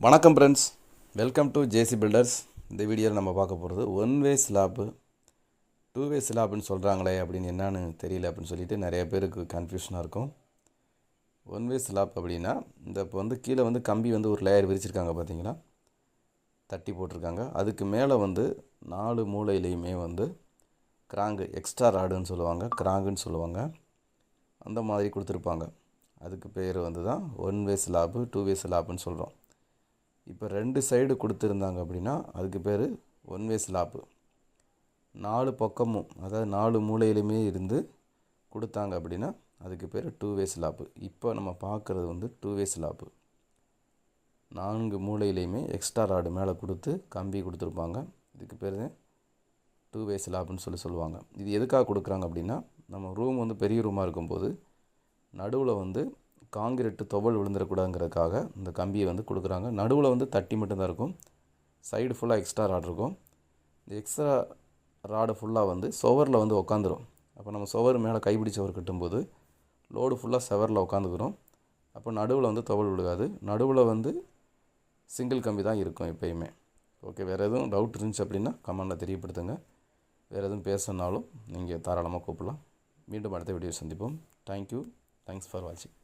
வணக்கம் friends, welcome to JC Builders. இந்த வீடியோவில் நம்ம பார்க்க போகிறது one way slab, two way ஸ்லாப்புன்னு சொல்கிறாங்களே அப்படின்னு என்னன்னு தெரியல அப்படின்னு சொல்லிட்டு நிறைய பேருக்கு கன்ஃபியூஷனாக இருக்கும். ஒன் வே ஸ்லாப் அப்படின்னா இப்போ கீழே கம்பி ஒரு லேயர் விரிச்சிருக்காங்க பார்த்தீங்களா, தட்டி போட்டிருக்காங்க. அதுக்கு மேலே 4 மூலையிலையுமே கிராங்கு, எக்ஸ்ட்ரா ராடுன்னு சொல்லுவாங்க, கிராங்குன்னு சொல்லுவாங்க, அந்த மாதிரி கொடுத்துருப்பாங்க. அதுக்கு பேர் தான் one way slab, two way ஸ்லாப்புன்னு சொல்கிறோம். இப்போ 2 சைடு கொடுத்துருந்தாங்க அப்படின்னா அதுக்கு பேர் ஒன் வே ஸ்லாப்பு. 4 பக்கமும், அதாவது 4 மூலையிலுமே இருந்து கொடுத்தாங்க அப்படின்னா அதுக்கு பேர் டூ வே ஸ்லாப்பு. இப்போ நம்ம பார்க்குறது டூ வே ஸ்லாப்பு. 4 மூலையிலையுமே எக்ஸ்ட்ரா ராடு மேலே கொடுத்து கம்பி கொடுத்துருப்பாங்க. இதுக்கு பேர் டூ வே ஸ்லாப்புன்னு சொல்லுவாங்க. இது எதுக்காக கொடுக்குறாங்க அப்படின்னா, நம்ம ரூம் பெரிய ரூமாக இருக்கும்போது நடுவில் காங்கிரீட்டு துவள் விழுந்துடக்கூடாதுங்கிறதுக்காக இந்த கம்பியை கொடுக்குறாங்க. நடுவில் தட்டி மட்டும்தான் இருக்கும், சைடு ஃபுல்லாக எக்ஸ்ட்ரா ராட் இருக்கும். இந்த எக்ஸ்ட்ரா ராடு ஃபுல்லாக சுவரில் உட்காந்துரும். அப்போ நம்ம சுவர் மேலே கைப்பிடி சுவர் கட்டும்போது லோடு ஃபுல்லாக சுவரில் உட்காந்துக்கிறோம். அப்போ நடுவில் துவள் விழுகாது. நடுவில் சிங்கிள் கம்பி தான் இருக்கும் எப்பயுமே. ஓகே, வேறு எதுவும் டவுட் இருந்துச்சு அப்படின்னா கமெண்டில் தெரியப்படுத்துங்க. வேறு எதுவும் பேசணுன்னாலும் நீங்கள் தாராளமாக கூப்பிடலாம். மீண்டும் அடுத்த வீடியோ சந்திப்போம். தேங்க்யூ, தேங்க்ஸ் ஃபார் வாட்சிங்.